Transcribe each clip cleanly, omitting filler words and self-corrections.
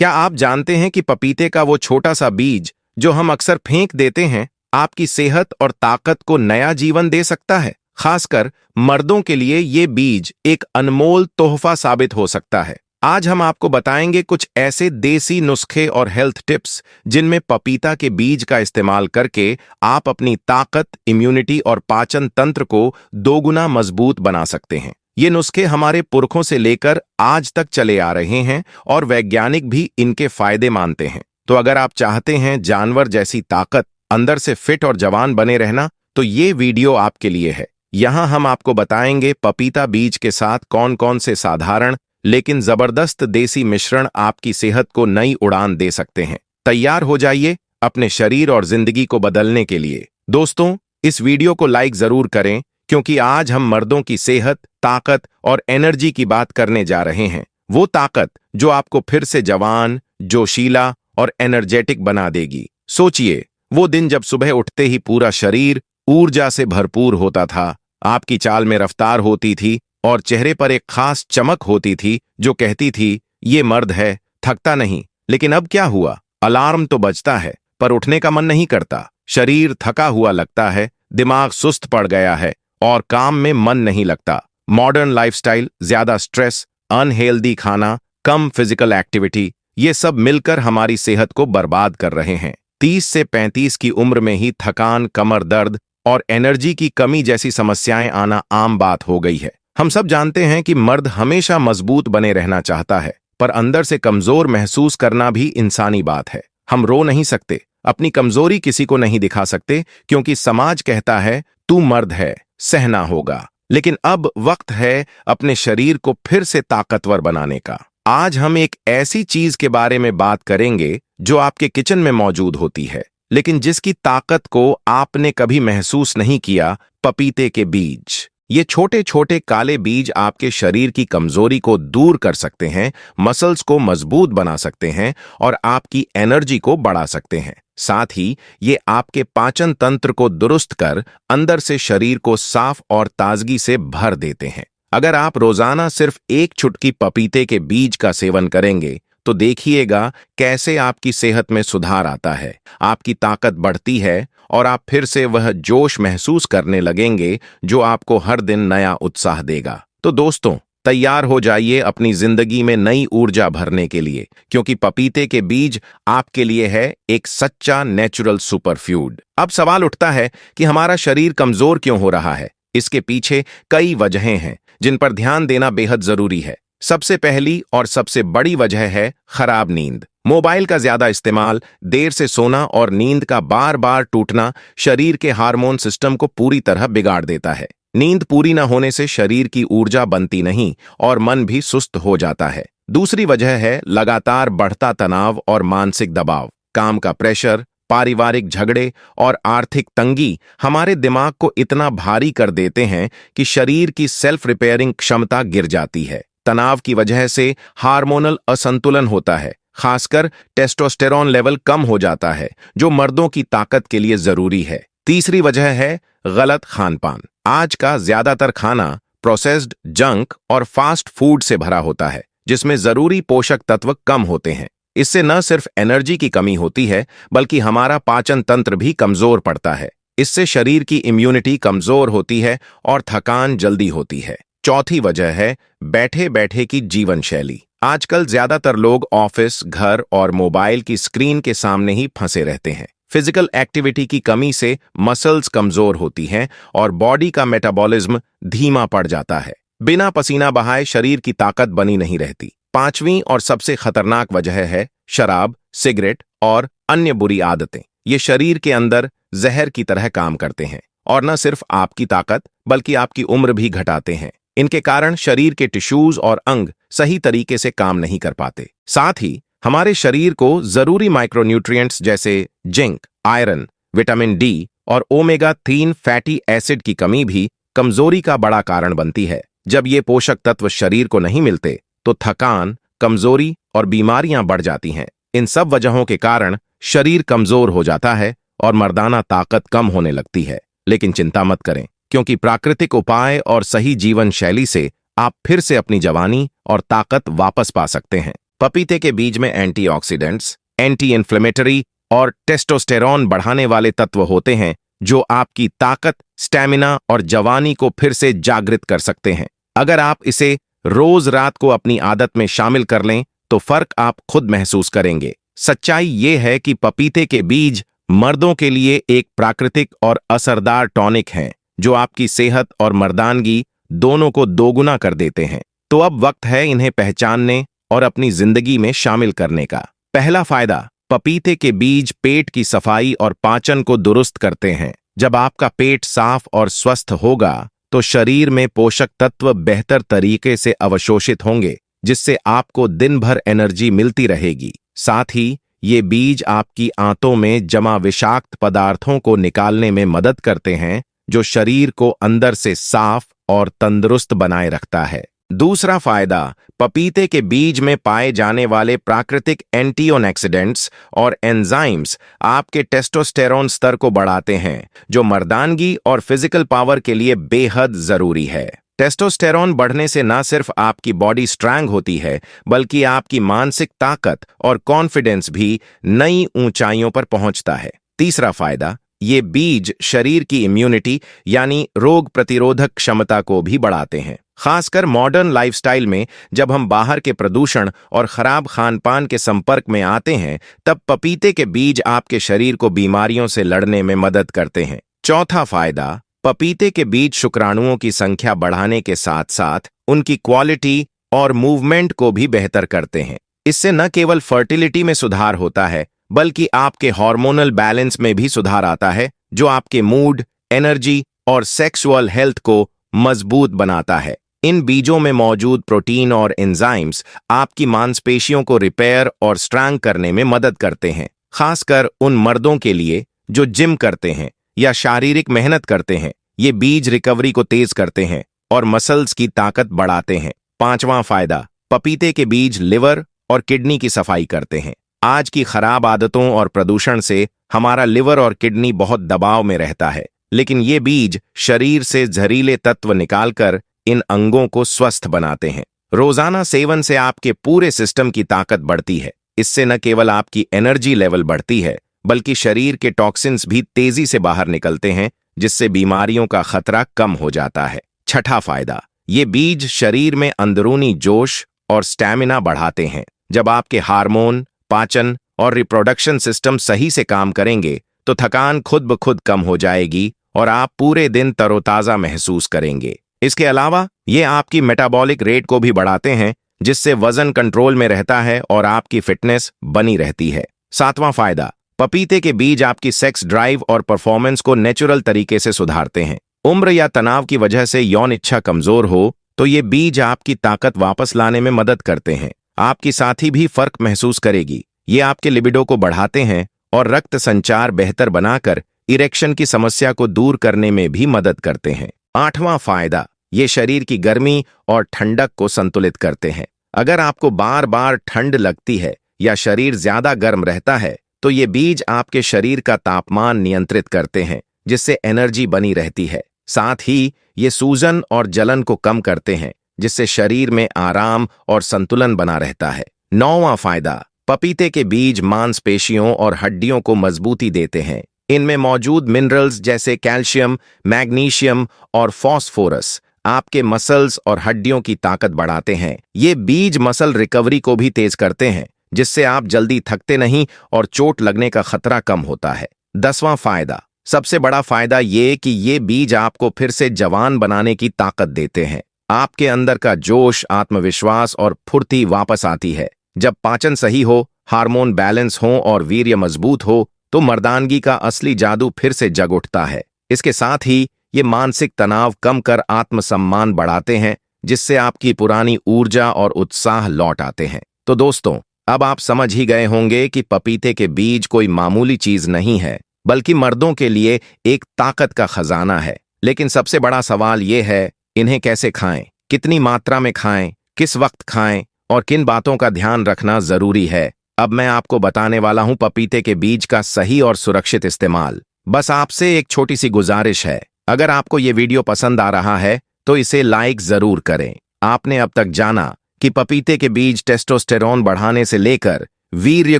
क्या आप जानते हैं कि पपीते का वो छोटा सा बीज जो हम अक्सर फेंक देते हैं, आपकी सेहत और ताकत को नया जीवन दे सकता है। खासकर मर्दों के लिए ये बीज एक अनमोल तोहफा साबित हो सकता है। आज हम आपको बताएंगे कुछ ऐसे देसी नुस्खे और हेल्थ टिप्स जिनमें पपीता के बीज का इस्तेमाल करके आप अपनी ताकत, इम्यूनिटी और पाचन तंत्र को दोगुना मजबूत बना सकते हैं। ये नुस्खे हमारे पुरखों से लेकर आज तक चले आ रहे हैं और वैज्ञानिक भी इनके फायदे मानते हैं। तो अगर आप चाहते हैं जानवर जैसी ताकत, अंदर से फिट और जवान बने रहना, तो ये वीडियो आपके लिए है। यहाँ हम आपको बताएंगे पपीता बीज के साथ कौन कौन से साधारण लेकिन जबरदस्त देसी मिश्रण आपकी सेहत को नई उड़ान दे सकते हैं। तैयार हो जाइए अपने शरीर और जिंदगी को बदलने के लिए। दोस्तों, इस वीडियो को लाइक जरूर करें, क्योंकि आज हम मर्दों की सेहत, ताकत और एनर्जी की बात करने जा रहे हैं। वो ताकत जो आपको फिर से जवान, जोशीला और एनर्जेटिक बना देगी। सोचिए, वो दिन जब सुबह उठते ही पूरा शरीर ऊर्जा से भरपूर होता था, आपकी चाल में रफ्तार होती थी और चेहरे पर एक खास चमक होती थी जो कहती थी, ये मर्द है, थकता नहीं। लेकिन अब क्या हुआ? अलार्म तो बजता है, पर उठने का मन नहीं करता। शरीर थका हुआ लगता है, दिमाग सुस्त पड़ गया है और काम में मन नहीं लगता। मॉडर्न लाइफस्टाइल, ज्यादा स्ट्रेस, अनहेल्दी खाना, कम फिजिकल एक्टिविटी, ये सब मिलकर हमारी सेहत को बर्बाद कर रहे हैं। 30 से 35 की उम्र में ही थकान, कमर दर्द और एनर्जी की कमी जैसी समस्याएं आना आम बात हो गई है। हम सब जानते हैं कि मर्द हमेशा मजबूत बने रहना चाहता है, पर अंदर से कमजोर महसूस करना भी इंसानी बात है। हम रो नहीं सकते, अपनी कमजोरी किसी को नहीं दिखा सकते, क्योंकि समाज कहता है तू मर्द है, सहना होगा। लेकिन अब वक्त है अपने शरीर को फिर से ताकतवर बनाने का। आज हम एक ऐसी चीज के बारे में बात करेंगे जो आपके किचन में मौजूद होती है, लेकिन जिसकी ताकत को आपने कभी महसूस नहीं किया। पपीते के बीज। ये छोटे छोटे काले बीज आपके शरीर की कमजोरी को दूर कर सकते हैं, मसल्स को मजबूत बना सकते हैं और आपकी एनर्जी को बढ़ा सकते हैं। साथ ही ये आपके पाचन तंत्र को दुरुस्त कर अंदर से शरीर को साफ और ताजगी से भर देते हैं। अगर आप रोजाना सिर्फ एक चुटकी पपीते के बीज का सेवन करेंगे, तो देखिएगा कैसे आपकी सेहत में सुधार आता है, आपकी ताकत बढ़ती है और आप फिर से वह जोश महसूस करने लगेंगे जो आपको हर दिन नया उत्साह देगा। तो दोस्तों, तैयार हो जाइए अपनी जिंदगी में नई ऊर्जा भरने के लिए, क्योंकि पपीते के बीज आपके लिए है एक सच्चा नेचुरल सुपरफूड। अब सवाल उठता है कि हमारा शरीर कमजोर क्यों हो रहा है? इसके पीछे कई वजहें हैं जिन पर ध्यान देना बेहद जरूरी है। सबसे पहली और सबसे बड़ी वजह है खराब नींद। मोबाइल का ज्यादा इस्तेमाल, देर से सोना और नींद का बार बार टूटना शरीर के हार्मोन सिस्टम को पूरी तरह बिगाड़ देता है। नींद पूरी न होने से शरीर की ऊर्जा बनती नहीं और मन भी सुस्त हो जाता है। दूसरी वजह है लगातार बढ़ता तनाव और मानसिक दबाव। काम का प्रेशर, पारिवारिक झगड़े और आर्थिक तंगी हमारे दिमाग को इतना भारी कर देते हैं कि शरीर की सेल्फ रिपेयरिंग क्षमता गिर जाती है। तनाव की वजह से हार्मोनल असंतुलन होता है, खासकर टेस्टोस्टेरोन लेवल कम हो जाता है, जो मर्दों की ताकत के लिए जरूरी है। तीसरी वजह है गलत खानपान। आज का ज्यादातर खाना प्रोसेस्ड, जंक और फास्ट फूड से भरा होता है, जिसमें जरूरी पोषक तत्व कम होते हैं। इससे न सिर्फ एनर्जी की कमी होती है, बल्कि हमारा पाचन तंत्र भी कमजोर पड़ता है। इससे शरीर की इम्यूनिटी कमजोर होती है और थकान जल्दी होती है। चौथी वजह है बैठे बैठे की जीवन शैली। आजकल ज्यादातर लोग ऑफिस, घर और मोबाइल की स्क्रीन के सामने ही फंसे रहते हैं। फिजिकल एक्टिविटी की कमी से मसल्स कमजोर होती हैं और बॉडी का मेटाबॉलिज्म धीमा पड़ जाता है। बिना पसीना बहाए शरीर की ताकत बनी नहीं रहती। पांचवीं और सबसे खतरनाक वजह है शराब, सिगरेट और अन्य बुरी आदतें। ये शरीर के अंदर जहर की तरह काम करते हैं और न सिर्फ आपकी ताकत बल्कि आपकी उम्र भी घटाते हैं। इनके कारण शरीर के टिश्यूज और अंग सही तरीके से काम नहीं कर पाते। साथ ही हमारे शरीर को जरूरी माइक्रोन्यूट्रिएंट्स जैसे जिंक, आयरन, विटामिन डी और ओमेगा 3 फैटी एसिड की कमी भी कमजोरी का बड़ा कारण बनती है। जब ये पोषक तत्व शरीर को नहीं मिलते, तो थकान, कमजोरी और बीमारियां बढ़ जाती हैं। इन सब वजहों के कारण शरीर कमजोर हो जाता है और मर्दाना ताकत कम होने लगती है। लेकिन चिंता मत करें, क्योंकि प्राकृतिक उपाय और सही जीवन शैली से आप फिर से अपनी जवानी और ताकत वापस पा सकते हैं। पपीते के बीज में एंटीऑक्सीडेंट्स, एंटी इन्फ्लेमेटरी और टेस्टोस्टेरॉन बढ़ाने वाले तत्व होते हैं जो आपकी ताकत, स्टैमिना और जवानी को फिर से जागृत कर सकते हैं। अगर आप इसे रोज रात को अपनी आदत में शामिल कर लें तो फर्क आप खुद महसूस करेंगे। सच्चाई ये है कि पपीते के बीज मर्दों के लिए एक प्राकृतिक और असरदार टॉनिक हैं जो आपकी सेहत और मर्दानगी दोनों को दोगुना कर देते हैं। तो अब वक्त है इन्हें पहचानने और अपनी जिंदगी में शामिल करने का। पहला फायदा, पपीते के बीज पेट की सफाई और पाचन को दुरुस्त करते हैं। जब आपका पेट साफ और स्वस्थ होगा तो शरीर में पोषक तत्व बेहतर तरीके से अवशोषित होंगे, जिससे आपको दिन भर एनर्जी मिलती रहेगी। साथ ही ये बीज आपकी आंतों में जमा विषाक्त पदार्थों को निकालने में मदद करते हैं, जो शरीर को अंदर से साफ और तंदुरुस्त बनाए रखता है। दूसरा फायदा, पपीते के बीज में पाए जाने वाले प्राकृतिक एंटीऑक्सीडेंट्स और एंजाइम्स आपके टेस्टोस्टेरोन स्तर को बढ़ाते हैं, जो मर्दानगी और फिजिकल पावर के लिए बेहद जरूरी है। टेस्टोस्टेरोन बढ़ने से न सिर्फ आपकी बॉडी स्ट्रांग होती है, बल्कि आपकी मानसिक ताकत और कॉन्फिडेंस भी नई ऊंचाइयों पर पहुंचता है। तीसरा फायदा, ये बीज शरीर की इम्यूनिटी यानी रोग प्रतिरोधक क्षमता को भी बढ़ाते हैं। खासकर मॉडर्न लाइफस्टाइल में जब हम बाहर के प्रदूषण और खराब खानपान के संपर्क में आते हैं, तब पपीते के बीज आपके शरीर को बीमारियों से लड़ने में मदद करते हैं। चौथा फायदा, पपीते के बीज शुक्राणुओं की संख्या बढ़ाने के साथ साथ उनकी क्वालिटी और मूवमेंट को भी बेहतर करते हैं। इससे न केवल फर्टिलिटी में सुधार होता है, बल्कि आपके हार्मोनल बैलेंस में भी सुधार आता है, जो आपके मूड, एनर्जी और सेक्सुअल हेल्थ को मजबूत बनाता है। इन बीजों में मौजूद प्रोटीन और एंजाइम्स आपकी मांसपेशियों को रिपेयर और स्ट्रांग करने में मदद करते हैं, खासकर उन मर्दों के लिए जो जिम करते हैं या शारीरिक मेहनत करते हैं। ये बीज रिकवरी को तेज करते हैं और मसल्स की ताकत बढ़ाते हैं। पांचवां फायदा, पपीते के बीज लिवर और किडनी की सफाई करते हैं। आज की खराब आदतों और प्रदूषण से हमारा लिवर और किडनी बहुत दबाव में रहता है, लेकिन ये बीज शरीर से जहरीले तत्व निकालकर इन अंगों को स्वस्थ बनाते हैं। रोजाना सेवन से आपके पूरे सिस्टम की ताकत बढ़ती है। इससे न केवल आपकी एनर्जी लेवल बढ़ती है, बल्कि शरीर के टॉक्सिन्स भी तेजी से बाहर निकलते हैं, जिससे बीमारियों का खतरा कम हो जाता है। छठा फायदा, ये बीज शरीर में अंदरूनी जोश और स्टैमिना बढ़ाते हैं। जब आपके हार्मोन, पाचन और रिप्रोडक्शन सिस्टम सही से काम करेंगे तो थकान खुद ब खुद कम हो जाएगी और आप पूरे दिन तरोताजा महसूस करेंगे। इसके अलावा ये आपकी मेटाबॉलिक रेट को भी बढ़ाते हैं, जिससे वजन कंट्रोल में रहता है और आपकी फिटनेस बनी रहती है। सातवां फायदा, पपीते के बीज आपकी सेक्स ड्राइव और परफॉर्मेंस को नेचुरल तरीके से सुधारते हैं। उम्र या तनाव की वजह से यौन इच्छा कमजोर हो तो ये बीज आपकी ताकत वापस लाने में मदद करते हैं। आपकी साथी भी फर्क महसूस करेगी। ये आपके लिबिडो को बढ़ाते हैं और रक्त संचार बेहतर बनाकर इरेक्शन की समस्या को दूर करने में भी मदद करते हैं। आठवां फायदा, ये शरीर की गर्मी और ठंडक को संतुलित करते हैं। अगर आपको बार बार ठंड लगती है या शरीर ज्यादा गर्म रहता है, तो ये बीज आपके शरीर का तापमान नियंत्रित करते हैं, जिससे एनर्जी बनी रहती है। साथ ही ये सूजन और जलन को कम करते हैं, जिससे शरीर में आराम और संतुलन बना रहता है। नौवां फायदा, पपीते के बीज मांसपेशियों और हड्डियों को मजबूती देते हैं। इनमें मौजूद मिनरल्स जैसे कैल्शियम, मैग्नीशियम और फॉस्फोरस आपके मसल्स और हड्डियों की ताकत बढ़ाते हैं। ये बीज मसल रिकवरी को भी तेज करते हैं, जिससे आप जल्दी थकते नहीं और चोट लगने का खतरा कम होता है। 10वां फायदा, सबसे बड़ा फायदा ये कि ये बीज आपको फिर से जवान बनाने की ताकत देते हैं। आपके अंदर का जोश, आत्मविश्वास और फुर्ती वापस आती है। जब पाचन सही हो, हार्मोन बैलेंस हो और वीर्य मजबूत हो, तो मर्दानगी का असली जादू फिर से जग उठता है। इसके साथ ही ये मानसिक तनाव कम कर आत्मसम्मान बढ़ाते हैं, जिससे आपकी पुरानी ऊर्जा और उत्साह लौट आते हैं। तो दोस्तों, अब आप समझ ही गए होंगे कि पपीते के बीज कोई मामूली चीज नहीं है, बल्कि मर्दों के लिए एक ताकत का खजाना है। लेकिन सबसे बड़ा सवाल ये है, इन्हें कैसे खाएं, कितनी मात्रा में खाएं, किस वक्त खाएं और किन बातों का ध्यान रखना जरूरी है। अब मैं आपको बताने वाला हूं पपीते के बीज का सही और सुरक्षित इस्तेमाल। बस आपसे एक छोटी सी गुजारिश है, अगर आपको ये वीडियो पसंद आ रहा है तो इसे लाइक जरूर करें। आपने अब तक जाना कि पपीते के बीज टेस्टोस्टेरोन बढ़ाने से लेकर वीर्य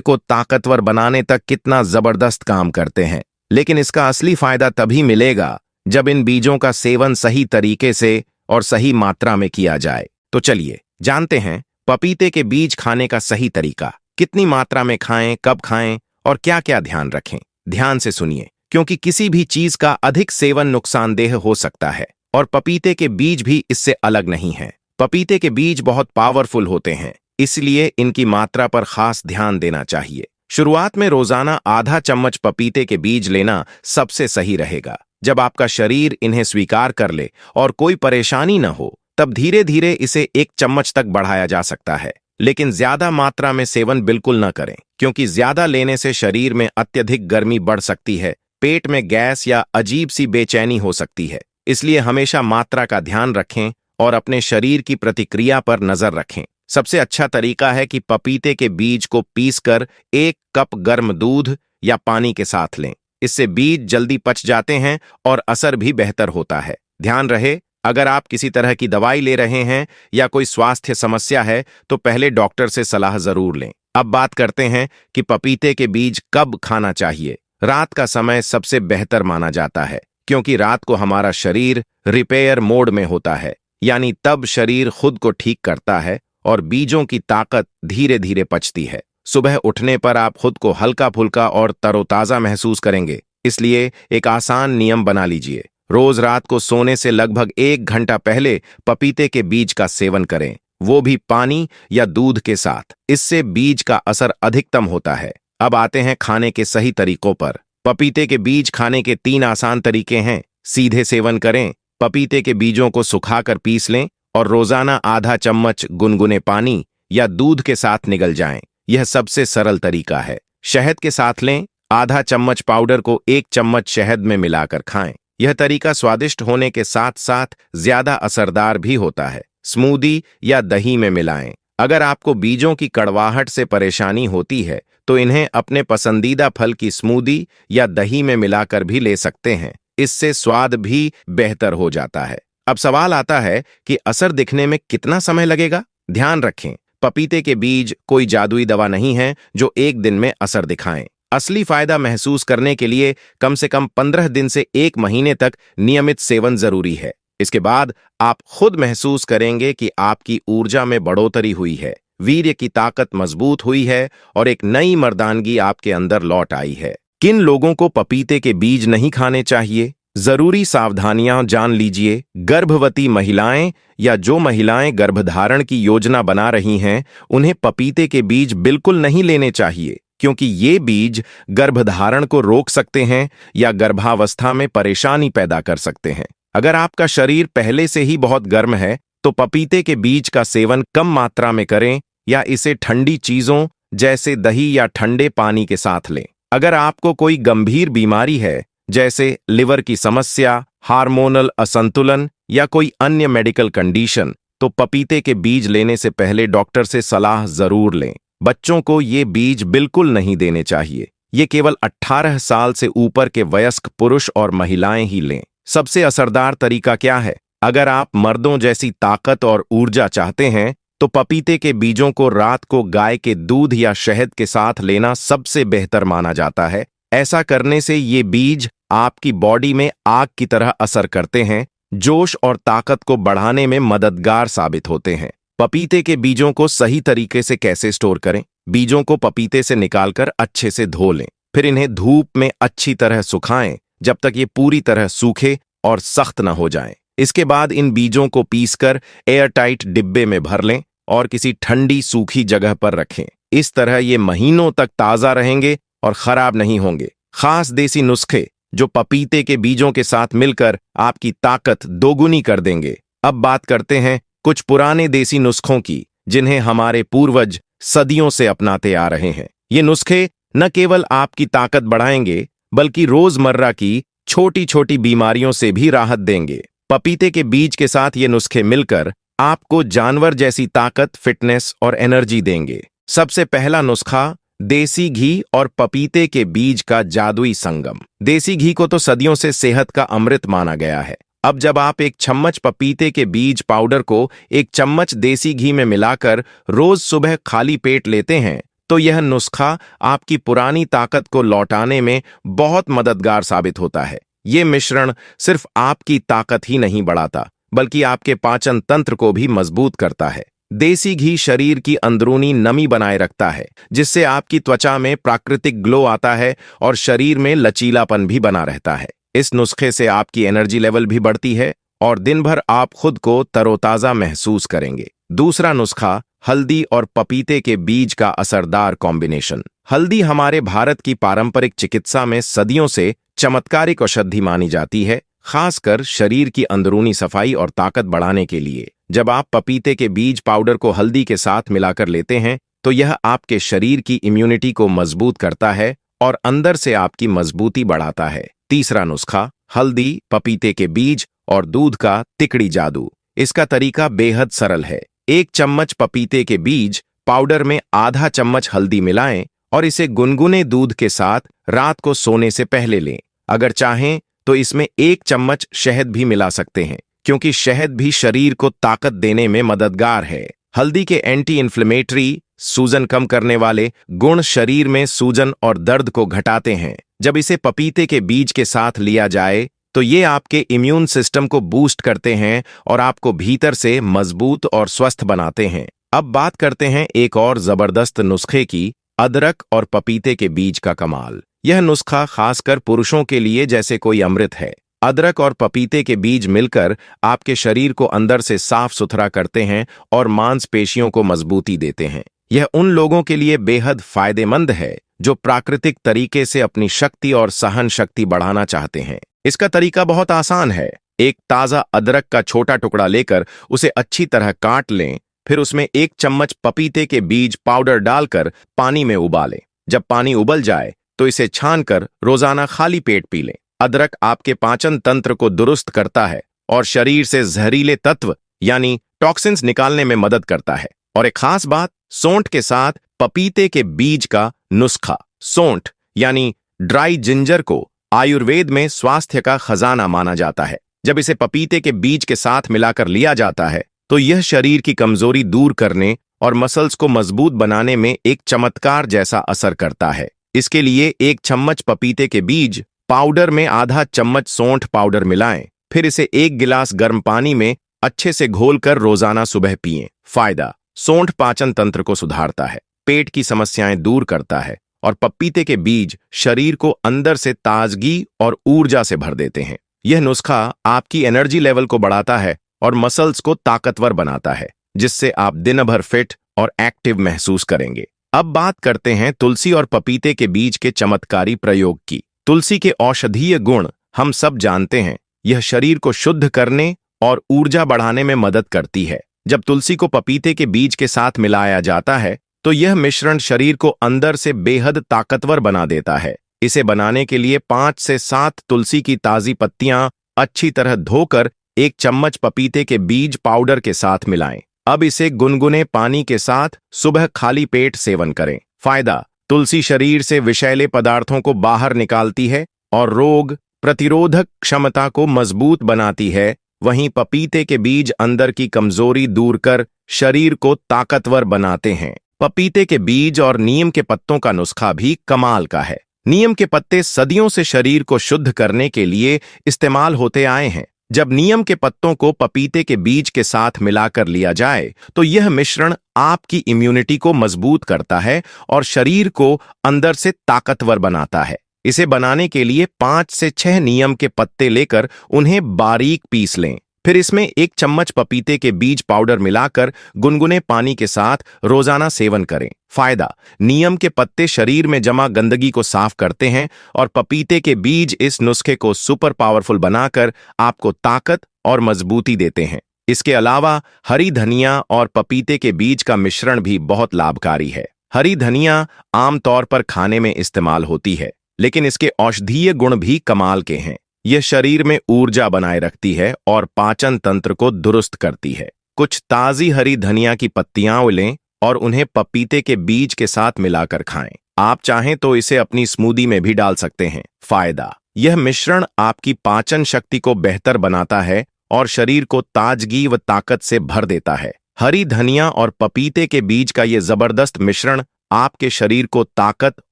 को ताकतवर बनाने तक कितना जबरदस्त काम करते हैं। लेकिन इसका असली फायदा तभी मिलेगा जब इन बीजों का सेवन सही तरीके से और सही मात्रा में किया जाए। तो चलिए जानते हैं पपीते के बीज खाने का सही तरीका। कितनी मात्रा में खाएं, कब खाएं और क्या क्या ध्यान रखें। ध्यान से सुनिए, क्योंकि किसी भी चीज का अधिक सेवन नुकसानदेह हो सकता है और पपीते के बीज भी इससे अलग नहीं है। पपीते के बीज बहुत पावरफुल होते हैं, इसलिए इनकी मात्रा पर खास ध्यान देना चाहिए। शुरुआत में रोजाना आधा चम्मच पपीते के बीज लेना सबसे सही रहेगा। जब आपका शरीर इन्हें स्वीकार कर ले और कोई परेशानी न हो, तब धीरे धीरे इसे 1 चम्मच तक बढ़ाया जा सकता है। लेकिन ज्यादा मात्रा में सेवन बिल्कुल न करें, क्योंकि ज्यादा लेने से शरीर में अत्यधिक गर्मी बढ़ सकती है, पेट में गैस या अजीब सी बेचैनी हो सकती है। इसलिए हमेशा मात्रा का ध्यान रखें और अपने शरीर की प्रतिक्रिया पर नजर रखें। सबसे अच्छा तरीका है कि पपीते के बीज को पीसकर 1 कप गर्म दूध या पानी के साथ लें। इससे बीज जल्दी पच जाते हैं और असर भी बेहतर होता है। ध्यान रहे, अगर आप किसी तरह की दवाई ले रहे हैं या कोई स्वास्थ्य समस्या है तो पहले डॉक्टर से सलाह जरूर लें। अब बात करते हैं कि पपीते के बीज कब खाना चाहिए। रात का समय सबसे बेहतर माना जाता है, क्योंकि रात को हमारा शरीर रिपेयर मोड में होता है, यानी तब शरीर खुद को ठीक करता है और बीजों की ताकत धीरे धीरे पचती है। सुबह उठने पर आप खुद को हल्का फुल्का और तरोताजा महसूस करेंगे। इसलिए एक आसान नियम बना लीजिए, रोज रात को सोने से लगभग 1 घंटा पहले पपीते के बीज का सेवन करें, वो भी पानी या दूध के साथ। इससे बीज का असर अधिकतम होता है। अब आते हैं खाने के सही तरीकों पर। पपीते के बीज खाने के 3 आसान तरीके हैं। सीधे सेवन करें, पपीते के बीजों को सुखाकर पीस लें और रोजाना आधा चम्मच गुनगुने पानी या दूध के साथ निगल जाएं। यह सबसे सरल तरीका है। शहद के साथ लें, आधा चम्मच पाउडर को 1 चम्मच शहद में मिलाकर खाएं। यह तरीका स्वादिष्ट होने के साथ साथ ज्यादा असरदार भी होता है। स्मूदी या दही में मिलाएं। अगर आपको बीजों की कड़वाहट से परेशानी होती है तो इन्हें अपने पसंदीदा फल की स्मूदी या दही में मिलाकर भी ले सकते हैं। इससे स्वाद भी बेहतर हो जाता है। अब सवाल आता है कि असर दिखने में कितना समय लगेगा। ध्यान रखें, पपीते के बीज कोई जादुई दवा नहीं है जो 1 दिन में असर दिखाएं। असली फायदा महसूस करने के लिए कम से कम 15 दिन से 1 महीने तक नियमित सेवन जरूरी है। इसके बाद आप खुद महसूस करेंगे कि आपकी ऊर्जा में बढ़ोतरी हुई है, वीर्य की ताकत मजबूत हुई है और एक नई मर्दानगी आपके अंदर लौट आई है। किन लोगों को पपीते के बीज नहीं खाने चाहिए? जरूरी सावधानियां जान लीजिए। गर्भवती महिलाएं या जो महिलाएं गर्भधारण की योजना बना रही हैं, उन्हें पपीते के बीज बिल्कुल नहीं लेने चाहिए, क्योंकि ये बीज गर्भधारण को रोक सकते हैं या गर्भावस्था में परेशानी पैदा कर सकते हैं। अगर आपका शरीर पहले से ही बहुत गर्म है तो पपीते के बीज का सेवन कम मात्रा में करें या इसे ठंडी चीजों जैसे दही या ठंडे पानी के साथ लें। अगर आपको कोई गंभीर बीमारी है, जैसे लिवर की समस्या, हार्मोनल असंतुलन या कोई अन्य मेडिकल कंडीशन, तो पपीते के बीज लेने से पहले डॉक्टर से सलाह जरूर लें। बच्चों को ये बीज बिल्कुल नहीं देने चाहिए। ये केवल 18 साल से ऊपर के वयस्क पुरुष और महिलाएं ही लें। सबसे असरदार तरीका क्या है? अगर आप मर्दों जैसी ताकत और ऊर्जा चाहते हैं तो पपीते के बीजों को रात को गाय के दूध या शहद के साथ लेना सबसे बेहतर माना जाता है। ऐसा करने से ये बीज आपकी बॉडी में आग की तरह असर करते हैं, जोश और ताकत को बढ़ाने में मददगार साबित होते हैं। पपीते के बीजों को सही तरीके से कैसे स्टोर करें? बीजों को पपीते से निकालकर अच्छे से धो लें, फिर इन्हें धूप में अच्छी तरह सुखाएं जब तक ये पूरी तरह सूखे और सख्त न हो जाएं। इसके बाद इन बीजों को पीसकर एयरटाइट डिब्बे में भर लें और किसी ठंडी सूखी जगह पर रखें। इस तरह ये महीनों तक ताजा रहेंगे और खराब नहीं होंगे। खास देसी नुस्खे जो पपीते के बीजों के साथ मिलकर आपकी ताकत दोगुनी कर देंगे। अब बात करते हैं कुछ पुराने देसी नुस्खों की, जिन्हें हमारे पूर्वज सदियों से अपनाते आ रहे हैं। ये नुस्खे न केवल आपकी ताकत बढ़ाएंगे, बल्कि रोजमर्रा की छोटी छोटी बीमारियों से भी राहत देंगे। पपीते के बीज के साथ ये नुस्खे मिलकर आपको जानवर जैसी ताकत, फिटनेस और एनर्जी देंगे। सबसे पहला नुस्खा, देसी घी और पपीते के बीज का जादुई संगम। देसी घी को तो सदियों से सेहत का अमृत माना गया है अब जब आप एक चम्मच पपीते के बीज पाउडर को एक चम्मच देसी घी में मिलाकर रोज सुबह खाली पेट लेते हैं तो यह नुस्खा आपकी पुरानी ताकत को लौटाने में बहुत मददगार साबित होता है। ये मिश्रण सिर्फ आपकी ताकत ही नहीं बढ़ाता बल्कि आपके पाचन तंत्र को भी मजबूत करता है। देसी घी शरीर की अंदरूनी नमी बनाए रखता है जिससे आपकी त्वचा में प्राकृतिक ग्लो आता है और शरीर में लचीलापन भी बना रहता है। इस नुस्खे से आपकी एनर्जी लेवल भी बढ़ती है और दिन भर आप खुद को तरोताजा महसूस करेंगे। दूसरा नुस्खा, हल्दी और पपीते के बीज का असरदार कॉम्बिनेशन। हल्दी हमारे भारत की पारंपरिक चिकित्सा में सदियों से चमत्कारिक औषधि मानी जाती है, खासकर शरीर की अंदरूनी सफाई और ताकत बढ़ाने के लिए। जब आप पपीते के बीज पाउडर को हल्दी के साथ मिलाकर लेते हैं तो यह आपके शरीर की इम्यूनिटी को मजबूत करता है और अंदर से आपकी मजबूती बढ़ाता है। तीसरा नुस्खा, हल्दी, पपीते के बीज और दूध का तिकड़ी जादू। इसका तरीका बेहद सरल है। एक चम्मच पपीते के बीज पाउडर में आधा चम्मच हल्दी मिलाएं और इसे गुनगुने दूध के साथ रात को सोने से पहले लें। अगर चाहें तो इसमें एक चम्मच शहद भी मिला सकते हैं क्योंकि शहद भी शरीर को ताकत देने में मददगार है। हल्दी के एंटी इन्फ्लेमेटरी, सूजन कम करने वाले गुण शरीर में सूजन और दर्द को घटाते हैं। जब इसे पपीते के बीज के साथ लिया जाए तो ये आपके इम्यून सिस्टम को बूस्ट करते हैं और आपको भीतर से मजबूत और स्वस्थ बनाते हैं। अब बात करते हैं एक और जबरदस्त नुस्खे की, अदरक और पपीते के बीज का कमाल। यह नुस्खा खासकर पुरुषों के लिए जैसे कोई अमृत है। अदरक और पपीते के बीज मिलकर आपके शरीर को अंदर से साफ सुथरा करते हैं और मांसपेशियों को मजबूती देते हैं। यह उन लोगों के लिए बेहद फायदेमंद है जो प्राकृतिक तरीके से अपनी शक्ति और सहन शक्ति बढ़ाना चाहते हैं। इसका तरीका बहुत आसान है। एक ताजा अदरक का छोटा टुकड़ा लेकर उसे अच्छी तरह काट लें, फिर उसमें एक चम्मच पपीते के बीज पाउडर डालकर पानी में उबालें। जब पानी उबल जाए तो इसे छानकर रोजाना खाली पेट पी लें। अदरक आपके पाचन तंत्र को दुरुस्त करता है और शरीर से जहरीले तत्व यानी टॉक्सिन्स निकालने में मदद करता है। और एक खास बात, सौंठ के साथ पपीते के बीज का नुस्खा। सौंठ यानी ड्राई जिंजर को आयुर्वेद में स्वास्थ्य का खजाना माना जाता है। जब इसे पपीते के बीज के साथ मिलाकर लिया जाता है तो यह शरीर की कमजोरी दूर करने और मसल्स को मजबूत बनाने में एक चमत्कार जैसा असर करता है। इसके लिए एक चम्मच पपीते के बीज पाउडर में आधा चम्मच सौंठ पाउडर मिलाएं, फिर इसे एक गिलास गर्म पानी में अच्छे से घोलकर रोजाना सुबह पिएं। फायदा, सौंठ पाचन तंत्र को सुधारता है, पेट की समस्याएं दूर करता है और पपीते के बीज शरीर को अंदर से ताजगी और ऊर्जा से भर देते हैं। यह नुस्खा आपकी एनर्जी लेवल को बढ़ाता है और मसल्स को ताकतवर बनाता है, जिससे आप दिन भर फिट और एक्टिव महसूस करेंगे। अब बात करते हैं तुलसी और पपीते के बीज के चमत्कारी प्रयोग की। तुलसी के औषधीय गुण हम सब जानते हैं। यह शरीर को शुद्ध करने और ऊर्जा बढ़ाने में मदद करती है। जब तुलसी को पपीते के बीज के साथ मिलाया जाता है तो यह मिश्रण शरीर को अंदर से बेहद ताकतवर बना देता है। इसे बनाने के लिए 5 से 7 तुलसी की ताजी पत्तियां अच्छी तरह धोकर एक चम्मच पपीते के बीज पाउडर के साथ मिलाएं। अब इसे गुनगुने पानी के साथ सुबह खाली पेट सेवन करें। फायदा, तुलसी शरीर से विषैले पदार्थों को बाहर निकालती है और रोग प्रतिरोधक क्षमता को मजबूत बनाती है। वहीं पपीते के बीज अंदर की कमजोरी दूर कर शरीर को ताकतवर बनाते हैं। पपीते के बीज और नीम के पत्तों का नुस्खा भी कमाल का है। नीम के पत्ते सदियों से शरीर को शुद्ध करने के लिए इस्तेमाल होते आए हैं। जब नीम के पत्तों को पपीते के बीज के साथ मिलाकर लिया जाए तो यह मिश्रण आपकी इम्यूनिटी को मजबूत करता है और शरीर को अंदर से ताकतवर बनाता है। इसे बनाने के लिए 5 से 6 नीम के पत्ते लेकर उन्हें बारीक पीस लें, फिर इसमें 1 चम्मच पपीते के बीज पाउडर मिलाकर गुनगुने पानी के साथ रोजाना सेवन करें। फायदा, नीम के पत्ते शरीर में जमा गंदगी को साफ करते हैं और पपीते के बीज इस नुस्खे को सुपर पावरफुल बनाकर आपको ताकत और मजबूती देते हैं। इसके अलावा हरी धनिया और पपीते के बीज का मिश्रण भी बहुत लाभकारी है। हरी धनिया आमतौर पर खाने में इस्तेमाल होती है, लेकिन इसके औषधीय गुण भी कमाल के हैं। यह शरीर में ऊर्जा बनाए रखती है और पाचन तंत्र को दुरुस्त करती है। कुछ ताजी हरी धनिया की पत्तियां लें और उन्हें पपीते के बीज के साथ मिलाकर खाएं। आप चाहें तो इसे अपनी स्मूदी में भी डाल सकते हैं। फायदा, यह मिश्रण आपकी पाचन शक्ति को बेहतर बनाता है और शरीर को ताजगी व ताकत से भर देता है। हरी धनिया और पपीते के बीज का यह जबरदस्त मिश्रण आपके शरीर को ताकत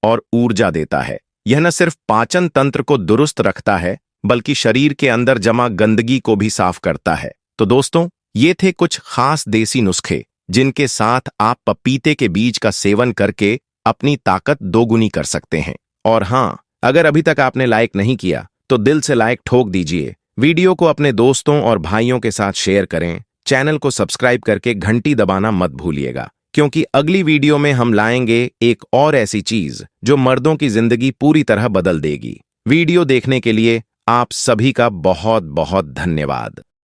और ऊर्जा देता है। यह न सिर्फ पाचन तंत्र को दुरुस्त रखता है, बल्कि शरीर के अंदर जमा गंदगी को भी साफ करता है। तो दोस्तों, ये थे कुछ खास देसी नुस्खे जिनके साथ आप पपीते के बीज का सेवन करके अपनी ताकत दोगुनी कर सकते हैं। और हाँ, अगर अभी तक आपने लाइक नहीं किया तो दिल से लाइक ठोक दीजिए। वीडियो को अपने दोस्तों और भाइयों के साथ शेयर करें। चैनल को सब्सक्राइब करके घंटी दबाना मत भूलिएगा, क्योंकि अगली वीडियो में हम लाएंगे एक और ऐसी चीज जो मर्दों की जिंदगी पूरी तरह बदल देगी। वीडियो देखने के लिए आप सभी का बहुत बहुत धन्यवाद।